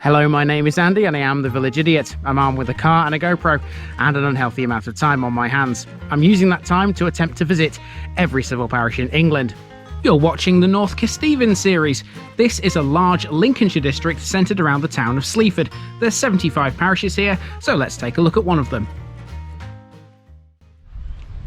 Hello, my name is Andy and I am the Village Idiot. I'm armed with a car and a GoPro and an unhealthy amount of time on my hands. I'm using that time to attempt to visit every civil parish in England. You're watching the North Kesteven series. This is a large Lincolnshire district centred around the town of Sleaford. There's 75 parishes here, so let's take a look at one of them.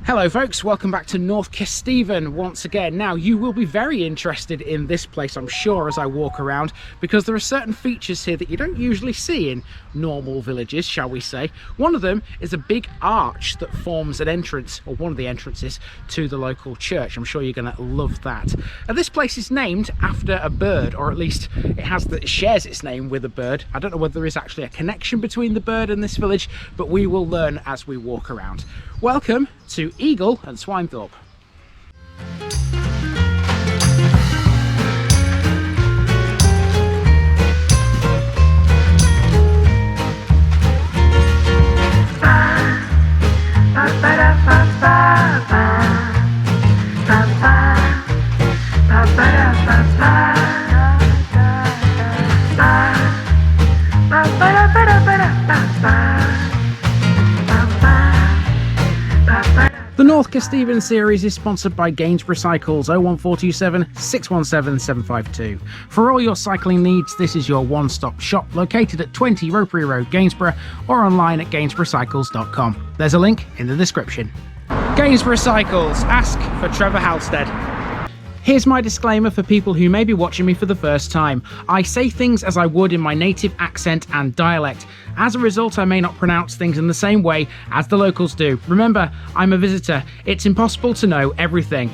Hello folks, welcome back to North Kesteven once again. Now you will be very interested in this place, I'm sure, as I walk around, because there are certain features here that you don't usually see in normal villages, shall we say. One of them is a big arch that forms an entrance, or one of the entrances, to the local church. I'm sure you're going to love that. And this place is named after a bird, or at least it shares its name with a bird. I don't know whether there is actually a connection between the bird and this village, but we will learn as we walk around. Welcome to Eagle and Swinethorpe. The North Kesteven series is sponsored by Gainsborough Cycles 01427 617 752. For all your cycling needs, this is your one-stop shop located at 20 Ropery Road, Gainsborough, or online at gainsboroughcycles.com. There's a link in the description. Gainsborough Cycles, ask for Trevor Halstead. Here's my disclaimer for people who may be watching me for the first time. I say things as I would in my native accent and dialect. As a result, I may not pronounce things in the same way as the locals do. Remember, I'm a visitor. It's impossible to know everything.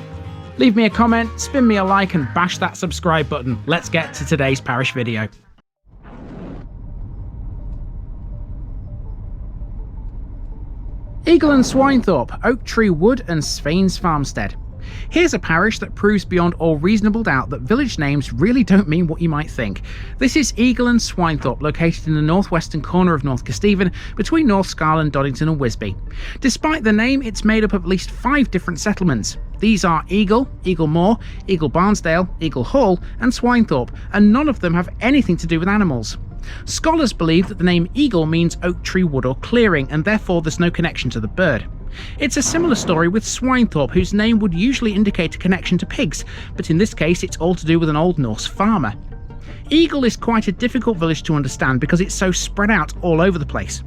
Leave me a comment, spin me a like, and bash that subscribe button. Let's get to today's parish video. Eagle and Swinethorpe, Oak Tree Wood and Sveinn's Farmstead. Here's a parish that proves beyond all reasonable doubt that village names really don't mean what you might think. This is Eagle and Swinethorpe, located in the northwestern corner of North Kesteven, between North Scarle and Doddington and Whisby. Despite the name, it's made up of at least 5 different settlements. These are Eagle, Eagle Moor, Eagle Barnsdale, Eagle Hall and Swinethorpe, and none of them have anything to do with animals. Scholars believe that the name Eagle means oak tree wood or clearing, and therefore there's no connection to the bird. It's a similar story with Swinethorpe, whose name would usually indicate a connection to pigs, but in this case it's all to do with an Old Norse farmer. Eagle is quite a difficult village to understand because it's so spread out all over the place.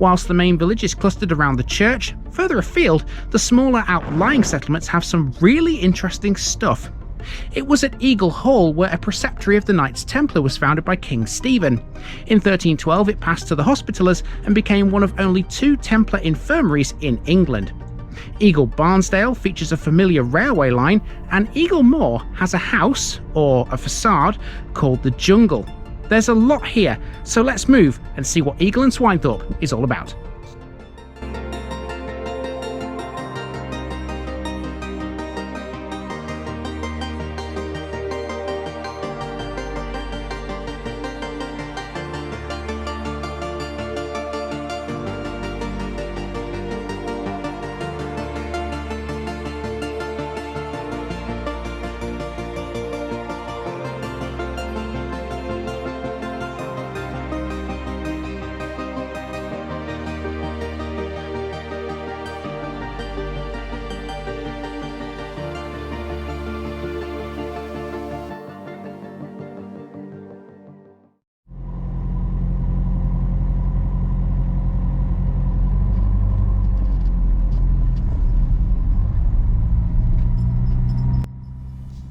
Whilst the main village is clustered around the church, further afield, the smaller outlying settlements have some really interesting stuff. It was at Eagle Hall where a preceptory of the Knights Templar was founded by King Kesteven. In 1312 it passed to the Hospitallers and became one of only 2 Templar infirmaries in England. Eagle Barnsdale features a familiar railway line, and Eagle Moor has a house, or a facade, called the Jungle. There's a lot here, so let's move and see what Eagle and Swinethorpe is all about.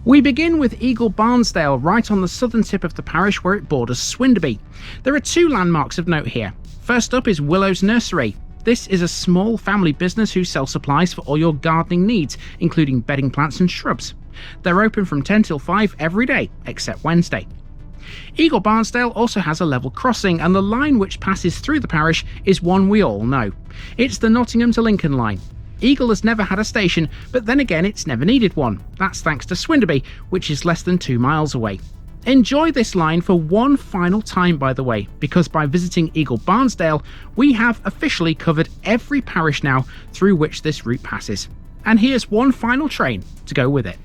We begin with Eagle Barnsdale, right on the southern tip of the parish where it borders Swinderby. There are 2 landmarks of note here. First up is Willow's Nursery. This is a small family business who sell supplies for all your gardening needs, including bedding plants and shrubs. They're open from 10 till 5 every day, except Wednesday. Eagle Barnsdale also has a level crossing, and the line which passes through the parish is one we all know. It's the Nottingham to Lincoln line. Eagle has never had a station, but then again it's never needed one. That's thanks to Swinderby, which is less than 2 miles away. Enjoy this line for one final time, by the way, because by visiting Eagle Barnsdale, we have officially covered every parish now through which this route passes. And here's one final train to go with it.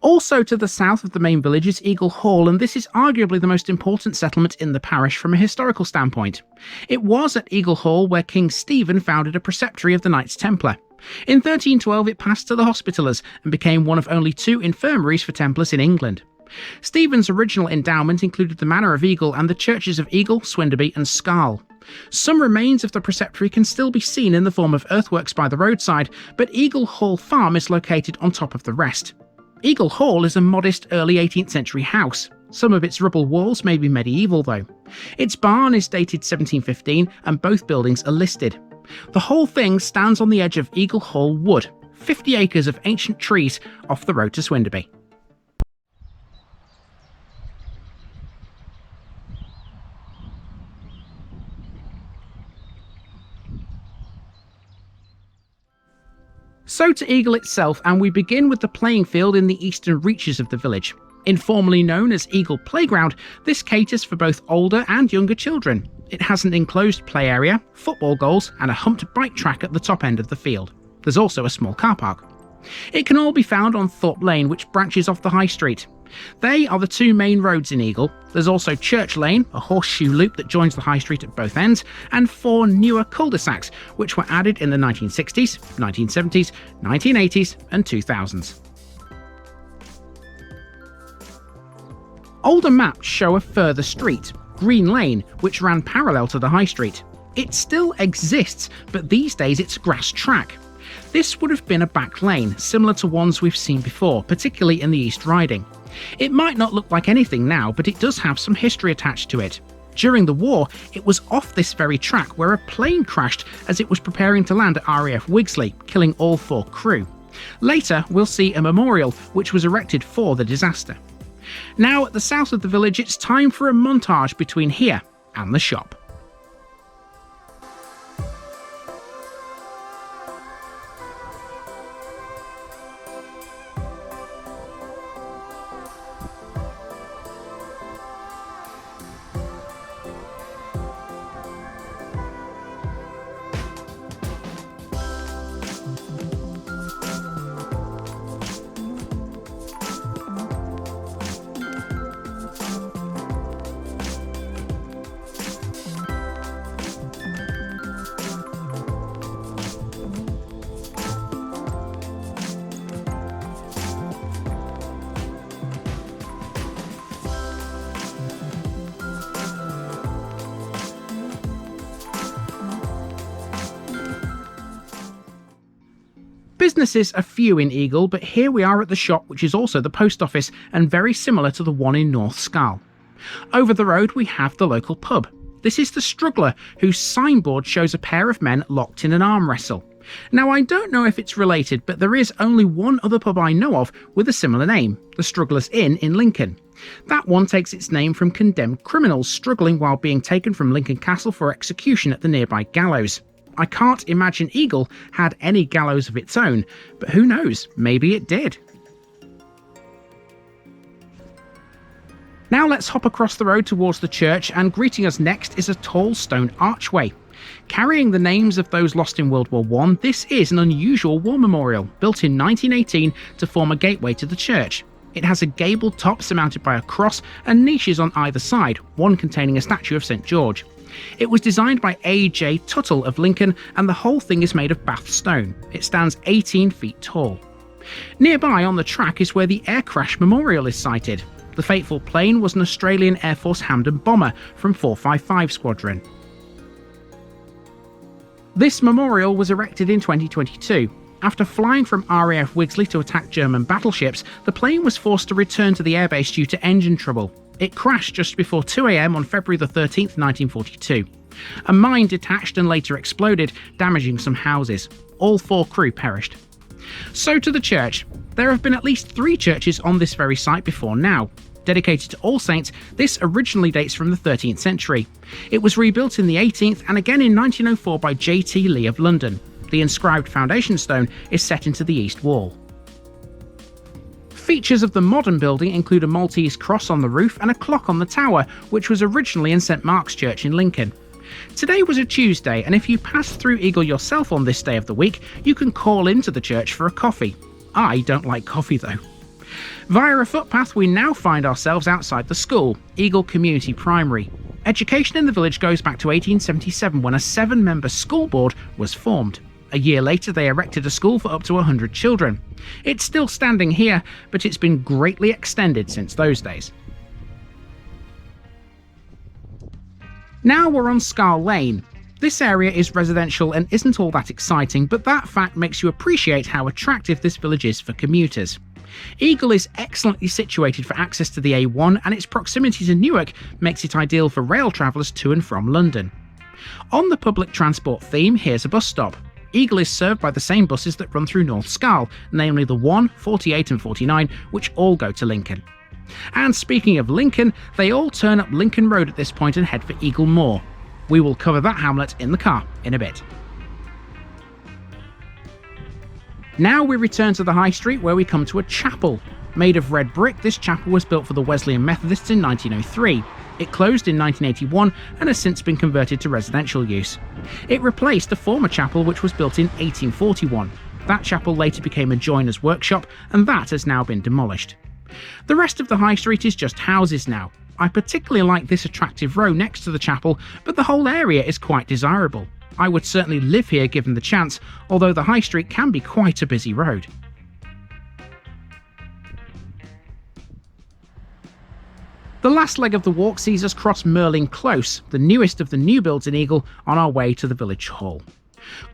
Also to the south of the main village is Eagle Hall, and this is arguably the most important settlement in the parish from a historical standpoint. It was at Eagle Hall where King Stephen founded a preceptory of the Knights Templar. In 1312 it passed to the Hospitallers and became one of only 2 infirmaries for Templars in England. Stephen's original endowment included the Manor of Eagle and the churches of Eagle, Swinethorpe and Scarle. Some remains of the preceptory can still be seen in the form of earthworks by the roadside, but Eagle Hall Farm is located on top of the rest. Eagle Hall is a modest early 18th century house. Some of its rubble walls may be medieval though. Its barn is dated 1715 and both buildings are listed. The whole thing stands on the edge of Eagle Hall Wood, 50 acres of ancient trees off the road to Swinethorpe. So to Eagle itself, and we begin with the playing field in the eastern reaches of the village. Informally known as Eagle Playground, this caters for both older and younger children. It has an enclosed play area, football goals and a humped bike track at the top end of the field. There's also a small car park. It can all be found on Thorpe Lane, which branches off the High Street. They are the 2 main roads in Eagle. There's also Church Lane, a horseshoe loop that joins the High Street at both ends, and 4 newer cul-de-sacs, which were added in the 1960s, 1970s, 1980s and 2000s. Older maps show a further street, Green Lane, which ran parallel to the High Street. It still exists, but these days it's a grass track. This would have been a back lane, similar to ones we've seen before, particularly in the East Riding. It might not look like anything now, but it does have some history attached to it. During the war, it was off this very track where a plane crashed as it was preparing to land at RAF Wigsley, killing all 4 crew. Later, we'll see a memorial which was erected for the disaster. Now at the south of the village, it's time for a montage between here and the shop. Businesses are few in Eagle, but here we are at the shop, which is also the post office and very similar to the one in North Scarle. Over the road we have the local pub. This is the Struggler, whose signboard shows a pair of men locked in an arm wrestle. Now I don't know if it's related, but there is only one other pub I know of with a similar name, the Strugglers Inn in Lincoln. That one takes its name from condemned criminals struggling while being taken from Lincoln Castle for execution at the nearby gallows. I can't imagine Eagle had any gallows of its own, but who knows, maybe it did. Now let's hop across the road towards the church, and greeting us next is a tall stone archway. Carrying the names of those lost in World War I, this is an unusual war memorial, built in 1918 to form a gateway to the church. It has a gabled top surmounted by a cross and niches on either side, one containing a statue of St. George. It was designed by A.J. Tuttle of Lincoln, and the whole thing is made of Bath stone. It stands 18 feet tall. Nearby on the track is where the air crash memorial is sited. The fateful plane was an Australian Air Force Hampden bomber from 455 Squadron. This memorial was erected in 2022. After flying from RAF Wigsley to attack German battleships, the plane was forced to return to the airbase due to engine trouble. It crashed just before 2 a.m. on February the 13th, 1942. A mine detached and later exploded, damaging some houses. All 4 crew perished. So to the church. There have been at least 3 churches on this very site before now. Dedicated to All Saints, this originally dates from the 13th century. It was rebuilt in the 18th and again in 1904 by J.T. Lee of London. The inscribed foundation stone is set into the east wall. Features of the modern building include a Maltese cross on the roof and a clock on the tower, which was originally in St Mark's Church in Lincoln. Today was a Tuesday, and if you pass through Eagle yourself on this day of the week, you can call into the church for a coffee. I don't like coffee though. Via a footpath, we now find ourselves outside the school, Eagle Community Primary. Education in the village goes back to 1877 when a 7-member school board was formed. A year later, they erected a school for up to 100 children. It's still standing here, but it's been greatly extended since those days. Now we're on Scarle Lane. This area is residential and isn't all that exciting, but that fact makes you appreciate how attractive this village is for commuters. Eagle is excellently situated for access to the A1, and its proximity to Newark makes it ideal for rail travellers to and from London. On the public transport theme, here's a bus stop. Eagle is served by the same buses that run through North Scarle, namely the 1, 48 and 49, which all go to Lincoln. And speaking of Lincoln, they all turn up Lincoln Road at this point and head for Eagle Moor. We will cover that hamlet in the car in a bit. Now we return to the High Street, where we come to a chapel. Made of red brick, this chapel was built for the Wesleyan Methodists in 1903. It closed in 1981 and has since been converted to residential use. It replaced a former chapel which was built in 1841. That chapel later became a joiner's workshop, and that has now been demolished. The rest of the High Street is just houses now. I particularly like this attractive row next to the chapel, but the whole area is quite desirable. I would certainly live here given the chance, although the High Street can be quite a busy road. The last leg of the walk sees us cross Merlin Close, the newest of the new builds in Eagle, on our way to the village hall.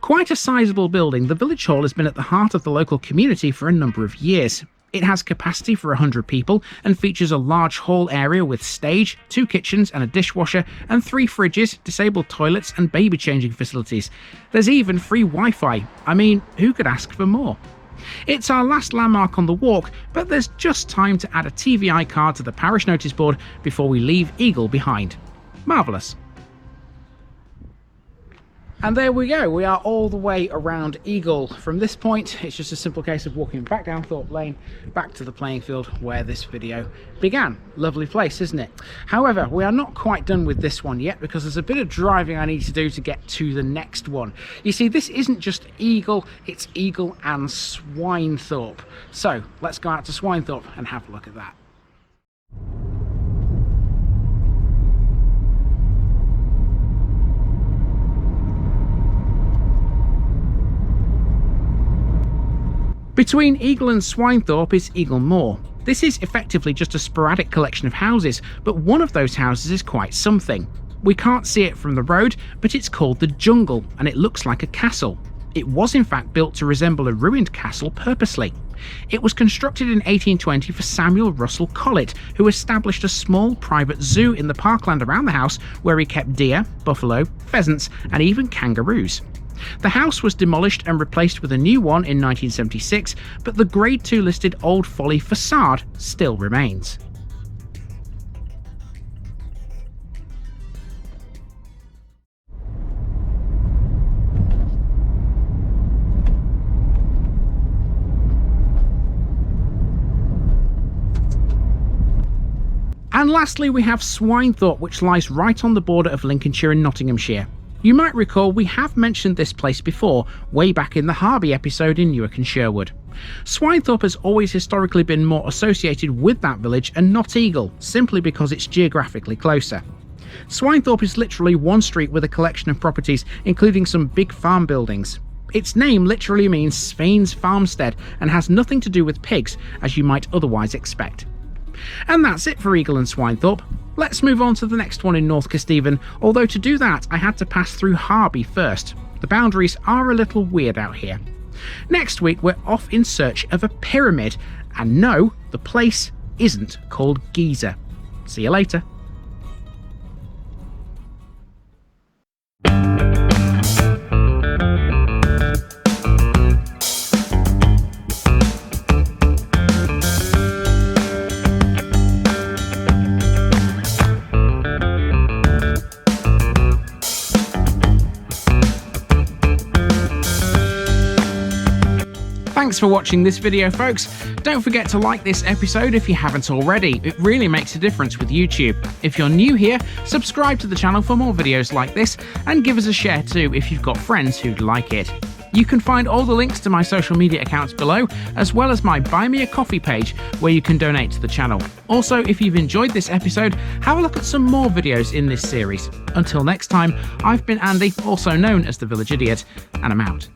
Quite a sizable building, the village hall has been at the heart of the local community for a number of years. It has capacity for 100 people and features a large hall area with stage, 2 kitchens and a dishwasher, and 3 fridges, disabled toilets and baby changing facilities. There's even free Wi-Fi. I mean, who could ask for more? It's our last landmark on the walk, but there's just time to add a TVI card to the parish notice board before we leave Eagle behind. Marvellous. And there we go, we are all the way around Eagle. From this point, it's just a simple case of walking back down Thorpe Lane, back to the playing field where this video began. Lovely place, isn't it? However, we are not quite done with this one yet, because there's a bit of driving I need to do to get to the next one. You see, this isn't just Eagle, it's Eagle and Swinethorpe. So, let's go out to Swinethorpe and have a look at that. Between Eagle and Swinethorpe is Eagle Moor. This is effectively just a sporadic collection of houses, but one of those houses is quite something. We can't see it from the road, but it's called the Jungle, and it looks like a castle. It was in fact built to resemble a ruined castle purposely. It was constructed in 1820 for Samuel Russell Collett, who established a small private zoo in the parkland around the house where he kept deer, buffalo, pheasants, and even kangaroos. The house was demolished and replaced with a new one in 1976, but the Grade 2 listed Old Folly facade still remains. And lastly, we have Swinethorpe, which lies right on the border of Lincolnshire and Nottinghamshire. You might recall we have mentioned this place before, way back in the Harby episode in Newark and Sherwood. Swinethorpe has always historically been more associated with that village and not Eagle, simply because it's geographically closer. Swinethorpe is literally one street with a collection of properties, including some big farm buildings. Its name literally means Sveinn's farmstead and has nothing to do with pigs, as you might otherwise expect. And that's it for Eagle and Swinethorpe. Let's move on to the next one in North Kesteven, although to do that I had to pass through Harby first. The boundaries are a little weird out here. Next week we're off in search of a pyramid, and no, the place isn't called Giza. See you later. Thanks for watching this video, folks. Don't forget to like this episode if you haven't already. It really makes a difference with YouTube. If you're new here, subscribe to the channel for more videos like this, and give us a share too if you've got friends who'd like it. You can find all the links to my social media accounts below, as well as my Buy Me a Coffee page where you can donate to the channel. Also, if you've enjoyed this episode, have a look at some more videos in this series. Until next time, I've been Andy, also known as the Village Idiot, and I'm out.